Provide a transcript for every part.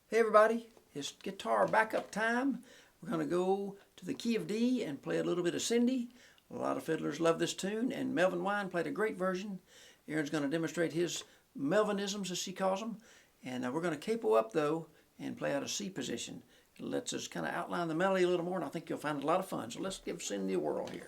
Hey everybody, it's guitar backup time. We're going to go to the key of D and play a little bit of Cindy. A lot of fiddlers love this tune, and Melvin Wine played a great version. Erynn's going to demonstrate his Melvinisms, as she calls them. And we're going to capo up, though, and play out a C position. It lets us kind of outline the melody a little more, and I think you'll find it a lot of fun. So let's give Cindy a whirl here.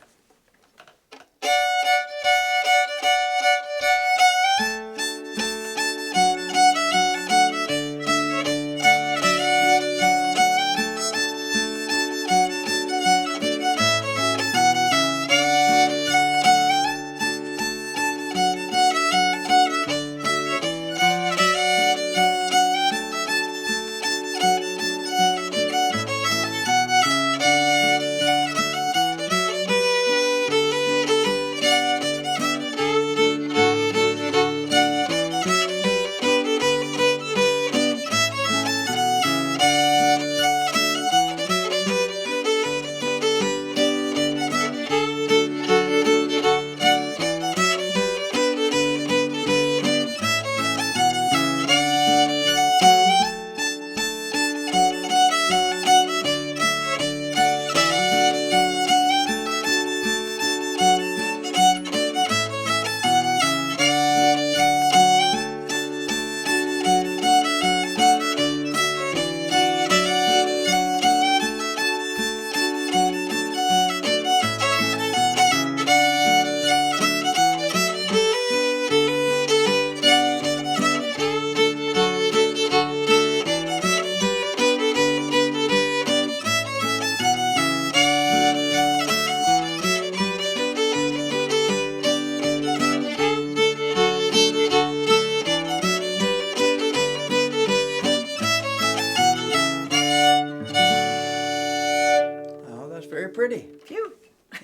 Very pretty. Phew.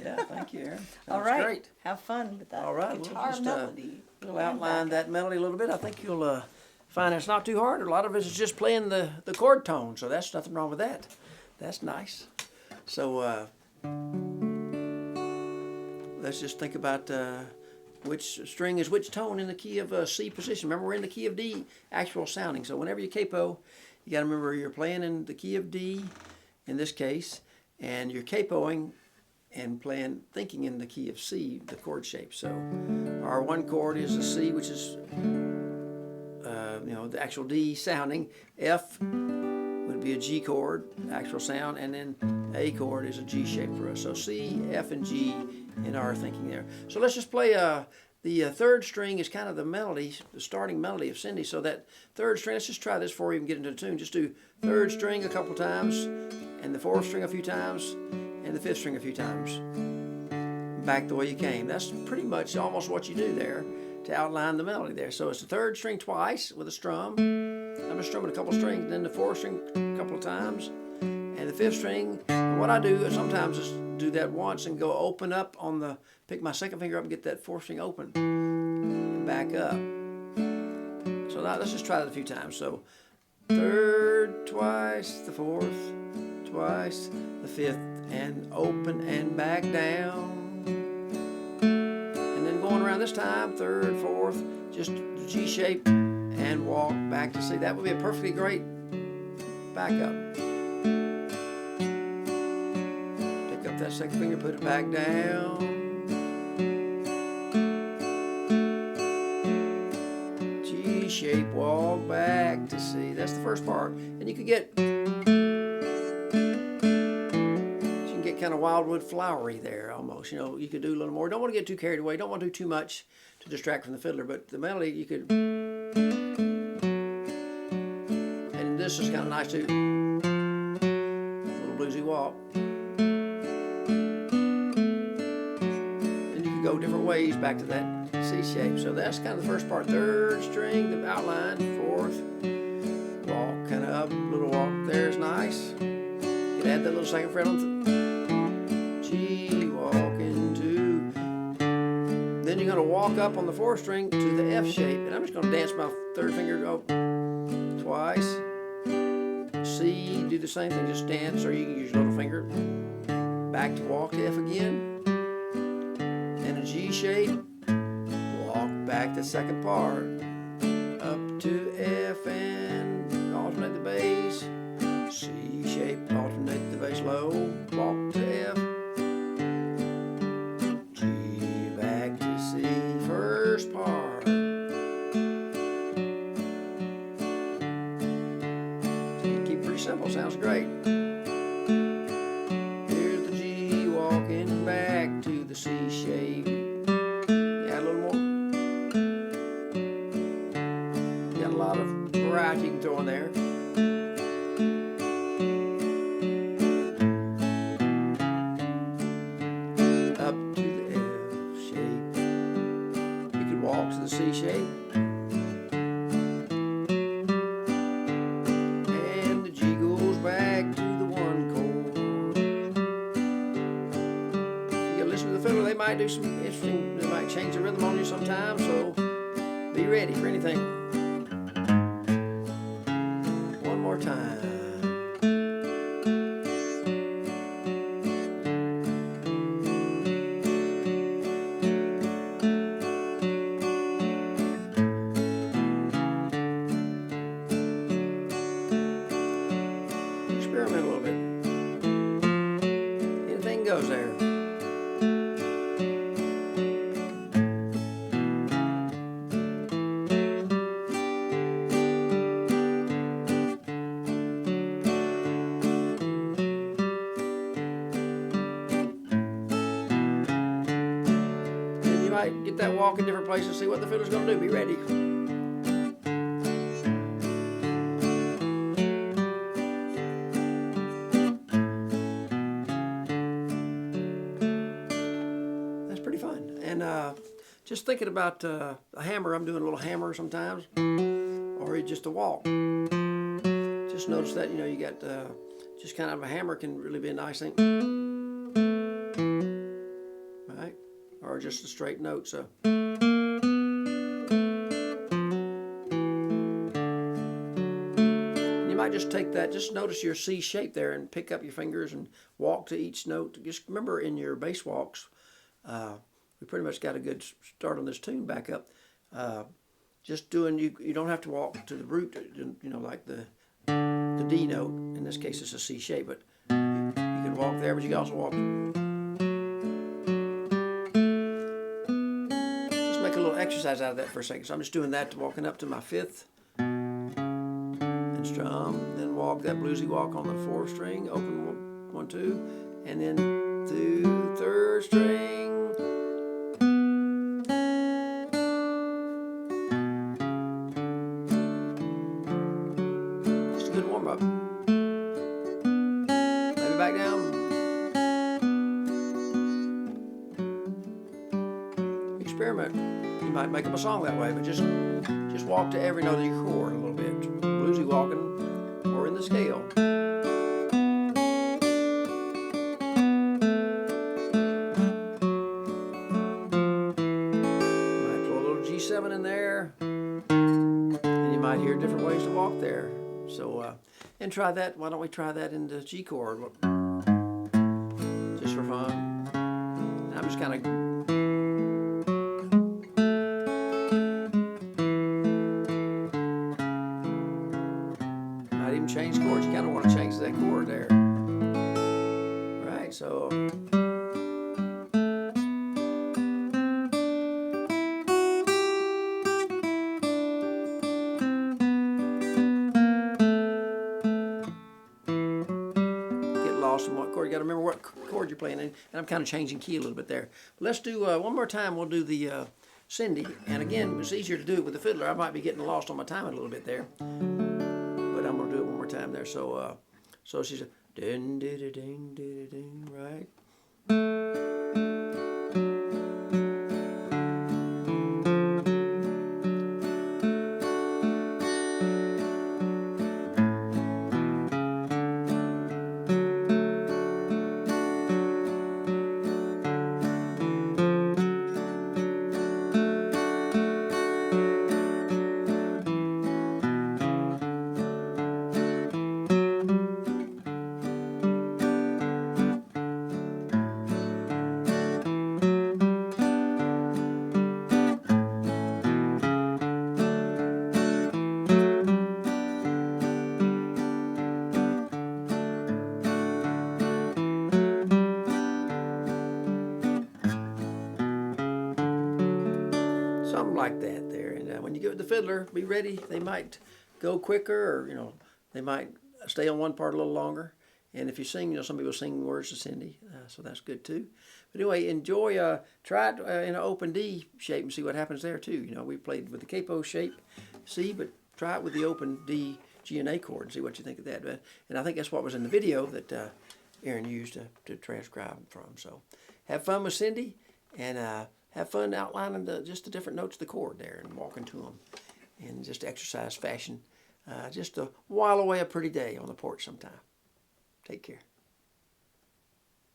Yeah, thank you, Erynn. All right. Great. Have fun with that All right, guitar melody. We'll outline that melody a little bit. I think you'll find it's not too hard. A lot of it is just playing the chord tone, so that's nothing wrong with that. That's nice. So let's just think about which string is which tone in the key of C position. Remember, we're in the key of D, actual sounding. So whenever you capo, you got to remember you're playing in the key of D, in this case, and you're capoing and playing, thinking in the key of C, the chord shape. So our one chord is a C, which is the actual D sounding. F would be a G chord, actual sound, and then A chord is a G shape for us. So C, F, and G in our thinking there. So let's just play the third string is kind of the melody, the starting melody of Cindy. So that third string, let's just try this before we even get into the tune. Just do third string a couple times, and the fourth string a few times, and the fifth string a few times. Back the way you came. That's pretty much almost what you do there to outline the melody there. So it's the third string twice with a strum. I'm just strumming a couple strings, then the fourth string a couple of times, and the fifth string. And what I do is sometimes just do that once and go open up on the, pick my second finger up and get that fourth string open and back up. So now let's just try that a few times. So third twice, the fourth twice, the fifth, and open and back down. And then going around this time, third, fourth, just G shape and walk back to C. That would be a perfectly great backup. Pick up that second finger, put it back down. G shape, walk back to C. That's the first part. And you could get kind of wildwood flowery there almost. You could do a little more. Don't want to get too carried away. Don't want to do too much to distract from the fiddler, but the melody you could, and this is kind of nice too. A little bluesy walk. And you can go different ways back to that C shape. So that's kind of the first part. Third string, the outline, fourth, walk, kind of up, little walk there is nice. You can add that little second fret on G, walk into. Then you're going to walk up on the fourth string to the F shape, and I'm just going to dance my third finger up twice. C, do the same thing, just dance, or you can use your little finger. Back to walk to F again, and a G shape. Walk back the second part up to F and alternate the bass. shape, alternate the bass low, walk to F, G back to C, first part. So you keep it pretty simple, sounds great. Here's the G walking back to the C shape. Add a little more. Got a lot of variety you can throw in there. Walk to the C shape, and the G goes back to the 1 chord. You gotta listen to the fiddler. They might do some interesting, they might change the rhythm on you sometimes, so be ready for anything. One more time. Experiment a little bit. Anything goes there. And you might get that walk in different places, see what the fiddler's going to do. Be ready. Pretty fun. And just thinking about a hammer, I'm doing a little hammer sometimes, or just a walk. Just notice that, you know, you got just kind of a hammer can really be a nice thing, right? Or just a straight note. So you might just take that, just notice your C shape there and pick up your fingers and walk to each note. Just remember in your bass walks, we pretty much got a good start on this tune back up. Just doing, you don't have to walk to the root, you know, like the D note. In this case, it's a C shape, but you can walk there, but you can also walk. Just make a little exercise out of that for a second. So I'm just doing that, walking up to my 5th and strum, then walk that bluesy walk on the 4th string, open 1, 2, and then to 3rd string. Just a good warm up. Maybe back down. Experiment. You might make up a song that way, but just walk to every note of your chord a little bit. Bluesy walking, or in the scale. G7 in there, and you might hear different ways to walk there. So, and try that. Why don't we try that in the G chord, just for fun? And I'm just kind of. Might even change chords. You kind of want to change that chord there. All right, so. Lost in what chord. You got to remember what chord you're playing in, and I'm kind of changing key a little bit there. But let's do one more time. We'll do the Cindy, and again, it's easier to do it with the fiddler. I might be getting lost on my timing a little bit there, but I'm gonna do it one more time there. So, so she's a ding ding ding ding ding, right? there. And when you get with the fiddler, be ready. They might go quicker, or they might stay on one part a little longer. And if you sing, some people sing words to Cindy, so that's good too. But anyway, enjoy. Try it in an open D shape and see what happens there too. We played with the capo shape, C, but try it with the open D, G, and A chord and see what you think of that. And I think that's what was in the video that Erynn used to transcribe from. So have fun with Cindy, and have fun outlining just the different notes of the chord there and walking to them, and just exercise fashion, just to while away a pretty day on the porch sometime. Take care.